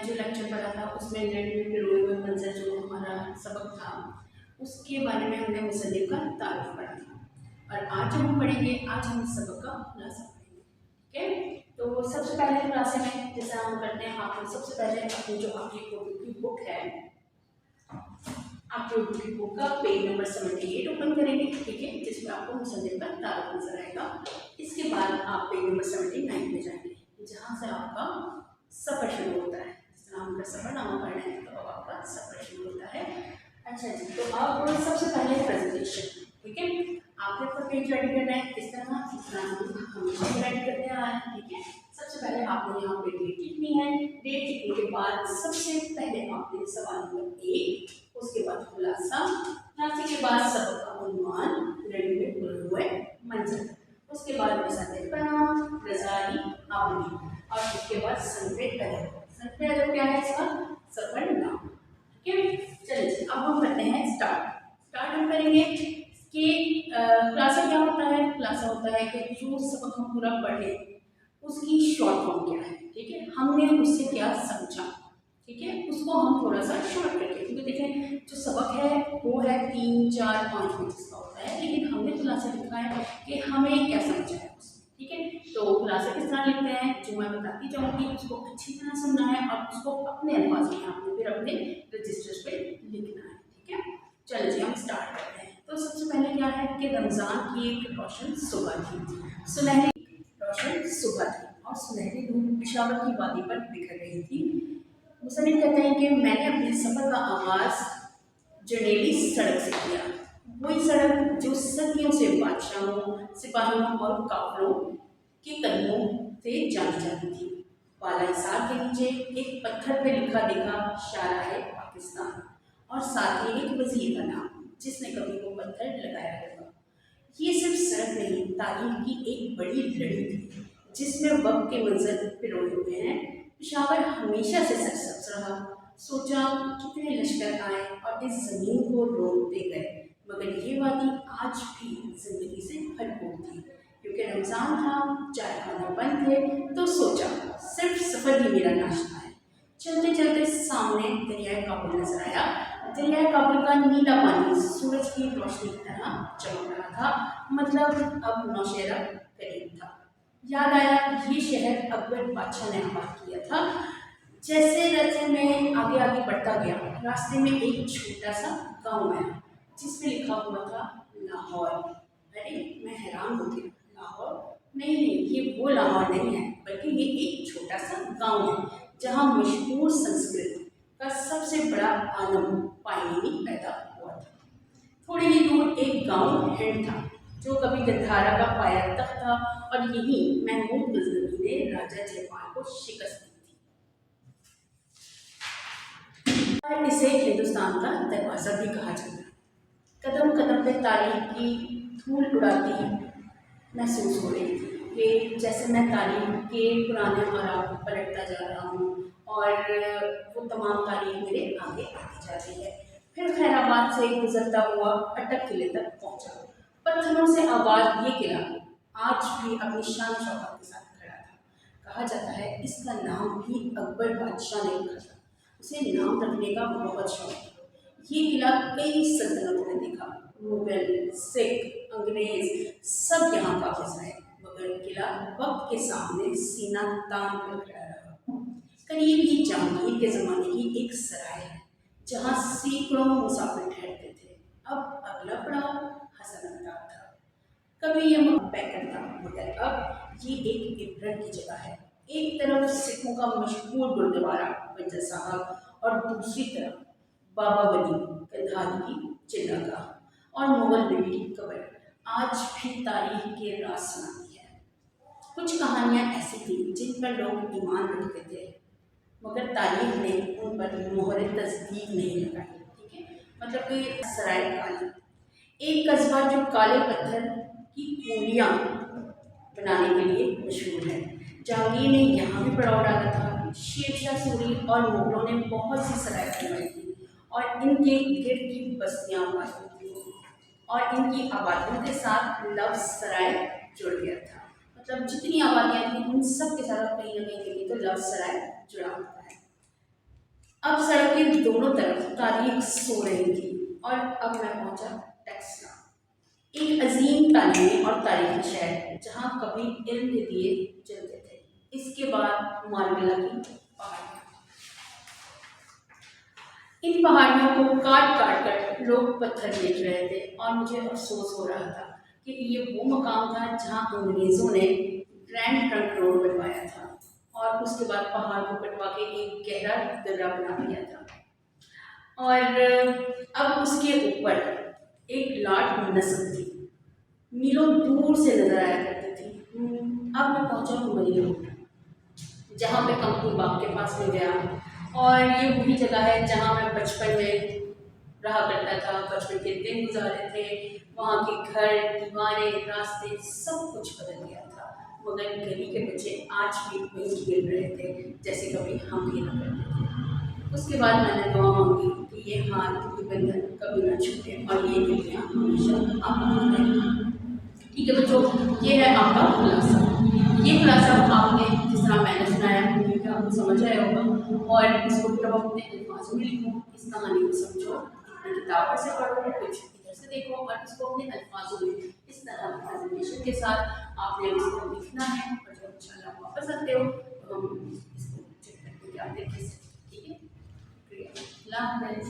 जो लेक्चर पढ़ा था उसमें लड़ी में पिरोए हुए मंजर जो हमारा सबक था उसके बारे में हमने मुसन्निफ का तारुफ पढ़ा था। और आज जो हम पढ़ेंगे, आज हम इस सबक का खुलासा पढ़ेंगे। ठीक है, तो सबसे पहले खुलासे में जैसा हम करते हैं, आप सबसे पहले अपनी जो आपकी उर्दू की बुक है, आपकी उर्दू की बुक का पेज नंबर 78 ओपन करेंगे। ठीक है, जिसमें आपको मुसन्निफ का तारुफ नजर आएगा। इसके बाद आप पेज नंबर 79 पे जाएंगे, जहाँ से आपका सफ़र शुरू होता है। इस्लाम का सफ़रनामा पढ़ना है तो अब आपका सफ़र शुरू होता है। अच्छा जी, तो आप सबसे पहले प्रेजेंटेशन, ठीक है, आपने तो पेज रेडी करना है इस तरह, हमेशा रेडी करते आ रहे हैं। ठीक है, सबसे पहले आपने यहाँ पे डेट लिखनी है। डेट लिखने के बाद सबसे पहले आपने सवाल नंबर 1, उसके बाद खुलासा, खुलासे के बाद सबक का उन्वान, लड़ी में बुने हुए मंजर, उसके बाद मुसन्निफ का नाम, रज़ाई, आमदी, और उसके बाद सनफ़े अदब। सनफ़े अदब क्या है इसका? सफ़रनामा। ठीक है, चलिए अब हम करते हैं स्टार्ट हम करेंगे कि खुलासा क्या होता है। खुलासा होता है कि जो सबक हम पूरा पढ़े उसकी शॉर्ट फॉर्म क्या है। ठीक है, हमने उससे क्या समझा, ठीक है, उसको हम थोड़ा सा शॉर्ट करके, क्योंकि देखें जो सबक है वो है 3, 4, 5 पेजेस का होता है, लेकिन हमने खुलासा लिखा है कि हमें क्या समझा है उसमें। ठीक है, तो खुलासा किस तरह लिखते हैं जो मैं बताती जाऊँगी, उसको अच्छी तरह सुनना है और उसको अपने अल्फाज में आपने फिर अपने रजिस्टर्स पे लिखना है। ठीक है, चलिए हम स्टार्ट करते हैं। तो सबसे पहले क्या है कि रमज़ान की एक रोशन सुबह थी, सुनहरी रोशन सुबह थी और सुनहरी धूप पेशावर की वादी पर बिखर रही थी। मुसन्निफ कहते हैं कि मैंने अपने सफ़र का आगाज़ जनेली सड़क से किया, वही सड़क जो सदियों से बादशाहों, सिपाहियों और काफिलों के कदमों से जानी जाती थी। बाला हिसार के नीचे एक पत्थर पर लिखा देखा शारा है पाकिस्तान, और साथ ही एक वजीर का नाम जिसने कभी वो पत्थर लगाया होगा। ये सिर्फ सड़क नहीं, तारीख की एक बड़ी लड़ी थी जिसमें वक्त के मंजर पिरोए हुए हैं। पेशावर हमेशा से सरसब्ज रहा। सोचा कितने लश्कर आए और इस जमीन को रोकते गए, मगर ये वादी आज भी जिंदगी से भरपूर थी। क्योंकि रमज़ान था, चाय खाना बंद थे, तो सोचा सिर्फ सफ़र ही मेरा नाश्ता है। चलते चलते सामने दरियाए काबुल नजर आया। दरियाए काबुल का नीला पानी सूरज की रोशनी की तरह चमक रहा था, मतलब अब नौशेरा करीब था। याद आया ये शहर अकबर बादशाह ने आबाद किया था। जैसे जैसे मैं आगे आगे बढ़ता गया, रास्ते में एक छोटा सा गांव आया जिसमें लिखा हुआ था लाहौर। अरे मैं हैरान हो गया, लाहौर? नहीं नहीं, ये वो लाहौर नहीं है, बल्कि ये एक छोटा सा गांव है जहाँ मशहूर संस्कृत का सबसे बड़ा आलम पाणिनि पैदा हुआ था। थोड़ी ही दूर एक गांव हिंड था जो कभी गंधारा का पाया तख्त था, और यही महमूद गजनवी ने राजा जयपाल को शिकस्त दी थी। इसे हिंदुस्तान का दरवाज़ा भी कहा जाता है। कदम कदम पे तारीख की धूल उड़ाती महसूस हो रही थी कि जैसे मैं तारीख के पुराने मराब को पलटता जा रहा हूँ और वो तमाम तारीख मेरे आगे आती जा रही है। फिर खैराबाद से गुजरता हुआ अटक किले तक पहुँचा। पत्थरों से आबाद ये किला आज भी अपनी शान शौकत के साथ खड़ा था। कहा जाता है इसका नाम भी अकबर बादशाह ने रखा था, उसे नाम रखने का बहुत शौक था। ये किला कई सल्तनतों ने देखा, मुगल, सिख, अंग्रेज सब यहाँ काबिज रहे, मगर किला वक्त के सामने सीना तान कर खड़ा रहा। करीब ही जहांगीर के ज़माने की एक सराय है जहाँ सैकड़ों मुसाफिर ठहरते थे। अब अगला पड़ाव हसनआबाद था। कभी ये पैकर था, मगर अब ये एक इबरत की जगह है। एक तरफ सिखों का मशहूर गुरुद्वारा बंजर साहब और दूसरी तरफ बाबा वली कंधारी की चिल्लागाह और मुगल बीबी की कब्र आज भी तारीख के राज सुनाती है। कुछ कहानियाँ ऐसी थी जिन पर लोग ईमान रखते थे, मगर तारीख ने उन पर मोहर तस्दीक नहीं लगाई। ठीक है, मतलब कि सराय काली, एक कस्बा जो काले पत्थर की कूलियाँ बनाने के लिए मशहूर है। जहांगीर ने यहाँ भी पड़ाव डाला था। शेरशाह सूरी और मुगलों ने बहुत सी सराय बनवाई थी और इनके गिर्द की बस्तियाँ आबाद थी, और इनकी आबादियों के साथ लफ्ज़ सराय जुड़ गया था। मतलब जितनी आबादियाँ थी उन सब के साथ कहीं ना कहीं तो लफ्ज़ सराय जुड़ा होता है। अब सड़क के दोनों तरफ तारीख सो रही थी और अब मैं पहुंचा टेक्सला, एक अजीम तालीमी और तारीखी शहर जहाँ कभी इल्म के दिए जलते थे। इसके बाद मार्बला की पहाड़ियाँ, इन पहाड़ियों को काट काट कर लोग पत्थर बेच रहे थे और मुझे अफसोस हो रहा था कि ये वो मकाम था जहाँ अंग्रेज़ों ने ग्रैंड ट्रंक रोड बनवाया था और उसके बाद पहाड़ को कटवा के एक गहरा दर्रा बना दिया था। और अब उसके ऊपर एक लाट नस्ल थी, मीलों दूर से नजर आया करती थी। अब मैं पहुंचा कुमरी रोड, जहाँ पे कंपनी बाग के पास में गया और ये वही जगह है जहाँ मैं बचपन में रहा करता था, बचपन के दिन गुजारे थे। वहाँ के घर, दीवारें, रास्ते सब कुछ बदल गया था, मगर गली के बच्चे आज भी वहीं खेल रहे थे जैसे कभी हम खेला करते थे। उसके बाद मैंने दुआ मांगी कि ये हाथ, ये बंधन कभी ना छूटे और ये गलियाँ हमेशा आपको रहें। ठीक है बच्चों, ये है आपका खुलासा। ये खुलासा आपने जिस तरह मैंने सुनाया उम्मीद है आपको समझ आया होगा और इसको जब अपने अल्फाजों में लिखो, इस कहानी को समझो, अपनी किताब से पढ़ो, कुछ इधर से देखो और इसको अपने अल्फाजों में इस तरह प्रेजेंटेशन के साथ आपने इसको लिखना है और जब इंशाल्लाह वापस आते हो तो हम इसको चेक करके क्या देखें। ठीक है, अल्लाह हाफ़िज़।